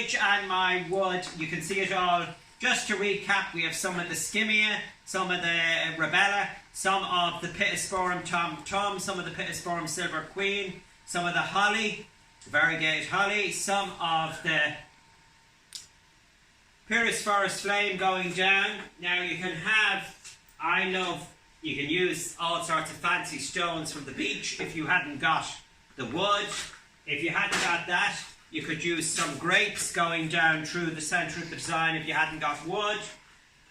foliage and my wood, you can see it all. Just to recap, we have some of the Skimmia, some of the Rubella, some of the Pittosporum Tom Tom, some of the Pittosporum Silver Queen, some of the holly, variegated holly, some of the Pyrrhus Forest Flame going down. Now you can have, you can use all sorts of fancy stones from the beach if you hadn't got the wood. If you hadn't got that, you could use some grapes going down through the centre of the design if you hadn't got wood.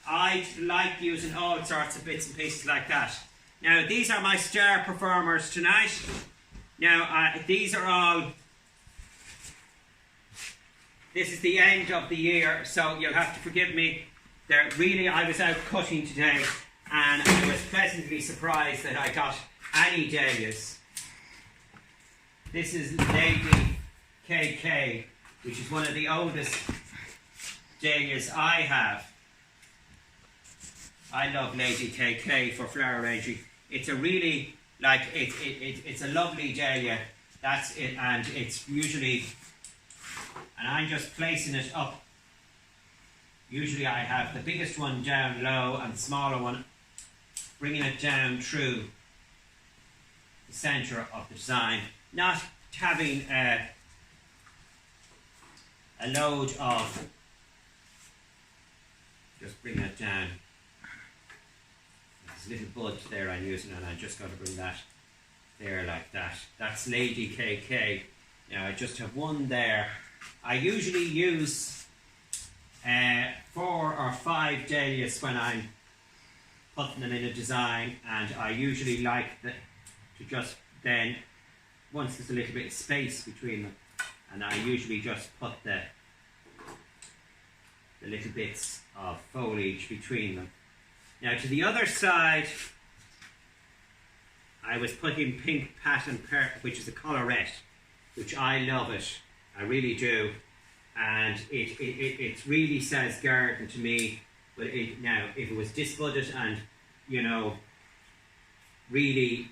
I like using all sorts of bits and pieces like that. Now these are my star performers tonight. Now these are all, this is the end of the year, so you'll have to forgive me. I was out cutting today and I was pleasantly surprised that I got any dahlias. This is Lady KK, which is one of the oldest dahlias I have. I love Lady KK for flower arranging. It's a really, it's a lovely dahlia. That's it, and it's usually, and I'm just placing it up. Usually I have the biggest one down low and the smaller one, bringing it down through the centre of the design. Not having a load of, just bring that down. There's a little bud there I'm using, and I'm just going to bring that there like that. That's Lady KK. Now I just have one there. I usually use 4 or 5 dahlias when I'm putting them in a design, and I usually like to just then, once there's a little bit of space between them, and I usually just put the little bits of foliage between them. Now to the other side, I was putting pink pattern perc, which is a collerette, which I love it, I really do, and it really says garden to me. But now if it was disbudded and, you know, really,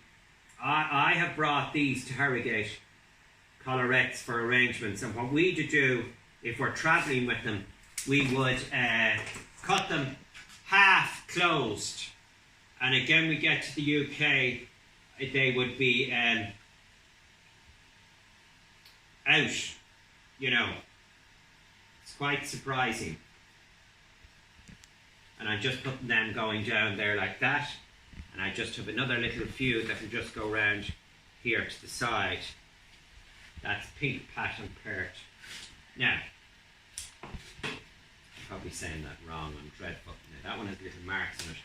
I have brought these to Harrogate, collerettes for arrangements, and what we do if we're travelling with them, we would cut them half closed, and again we get to the UK, they would be out, you know. It's quite surprising. And I'm just putting them going down there like that, and I just have another little few that will just go round here to the side. That's pink pattern perc. Now, I'm probably saying that wrong, I'm dreadful. Now, that one has little marks on it,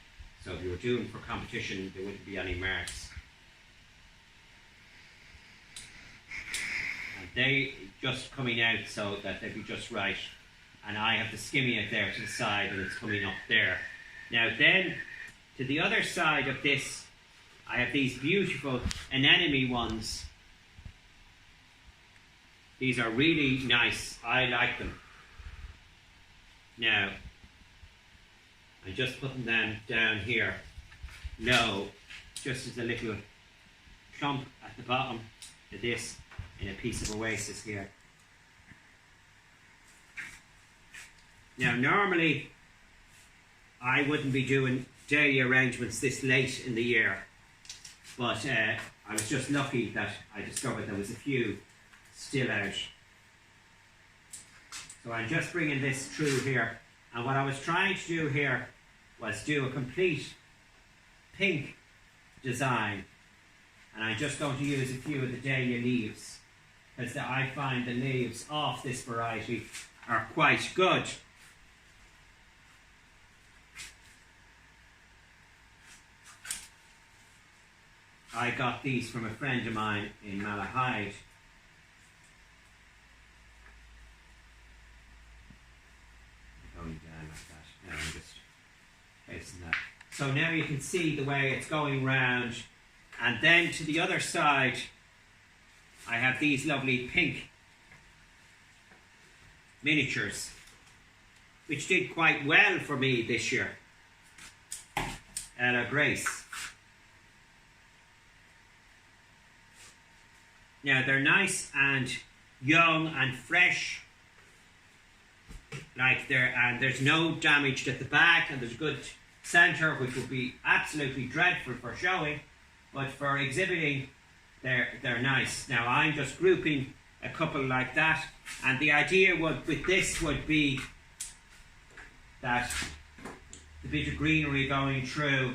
so if you were doing for competition there wouldn't be any marks. And they just coming out so that they'd be just right. And I have the Skimmia there to the side, and it's coming up there. Now then, to the other side of this, I have these beautiful anemone ones. These are really nice, I like them. Now, I'm just putting them down here low, just as a little clump at the bottom of this, in a piece of oasis here. Now normally I wouldn't be doing dahlia arrangements this late in the year, but I was just lucky that I discovered there was a few still out. So I'm just bringing this through here, and what I was trying to do here was do a complete pink design, and I'm just going to use a few of the dahlia leaves, because I find the leaves off this variety are quite good. I got these from a friend of mine in Malahide. Going down like that. Now I'm just placing that. So now you can see the way it's going round. And then to the other side, I have these lovely pink miniatures, which did quite well for me this year. Ella Grace. Now they're nice and young and fresh, like there, and there's no damage at the back, and there's a good centre, which would be absolutely dreadful for showing, but for exhibiting, they're nice. Now I'm just grouping a couple like that, and the idea with this would be that the bit of greenery going through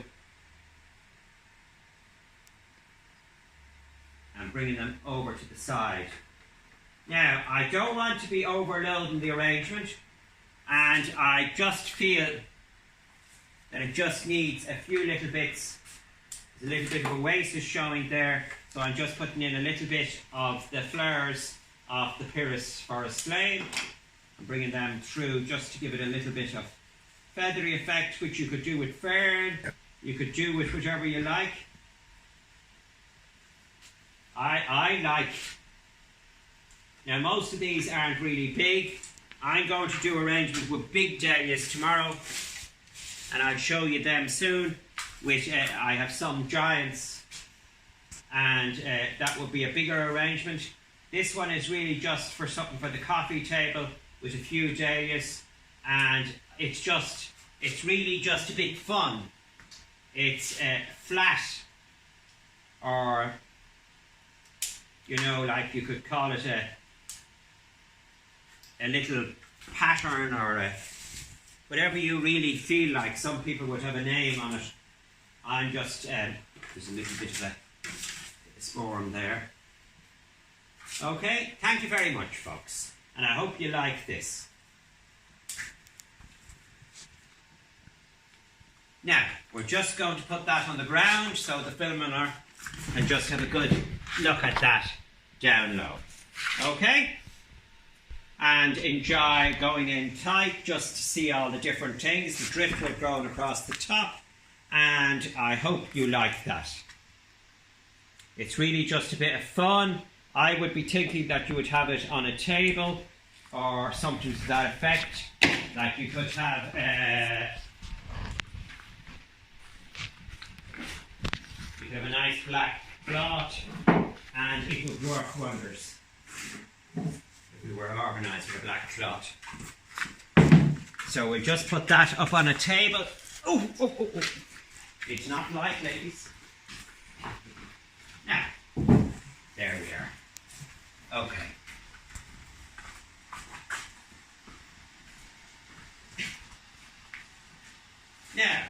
and bringing them over to the side. Now, I don't want to be overloading the arrangement, and I just feel that it just needs a few little bits. There's a little bit of a waste is showing there, so I'm just putting in a little bit of the flowers of the Pyrrhus forest flame and bringing them through just to give it a little bit of feathery effect, which you could do with fern, you could do with whatever you like. I like, now most of these aren't really big. I'm going to do arrangements with big dahlias tomorrow, and I'll show you them soon, which I have some giants, and that will be a bigger arrangement. This one is really just for something for the coffee table with a few dahlias, and it's really just a bit fun. It's flat, or you know, like you could call it a little pattern, or whatever you really feel like. Some people would have a name on it. I'm just, there's a little bit of a sporm there. Okay, thank you very much, folks, and I hope you like this. Now, we're just going to put that on the ground so the filmer can just have a good look at that down low. Okay? And enjoy going in tight just to see all the different things, the driftwood growing across the top, and I hope you like that. It's really just a bit of fun. I would be thinking that you would have it on a table or something to that effect. Like you could have a nice black cloth, and it would work wonders if we were organised with a black cloth. So we'll just put that up on a table. Oh, oh, oh, oh. It's not light, ladies. Now, there we are. Okay. Now,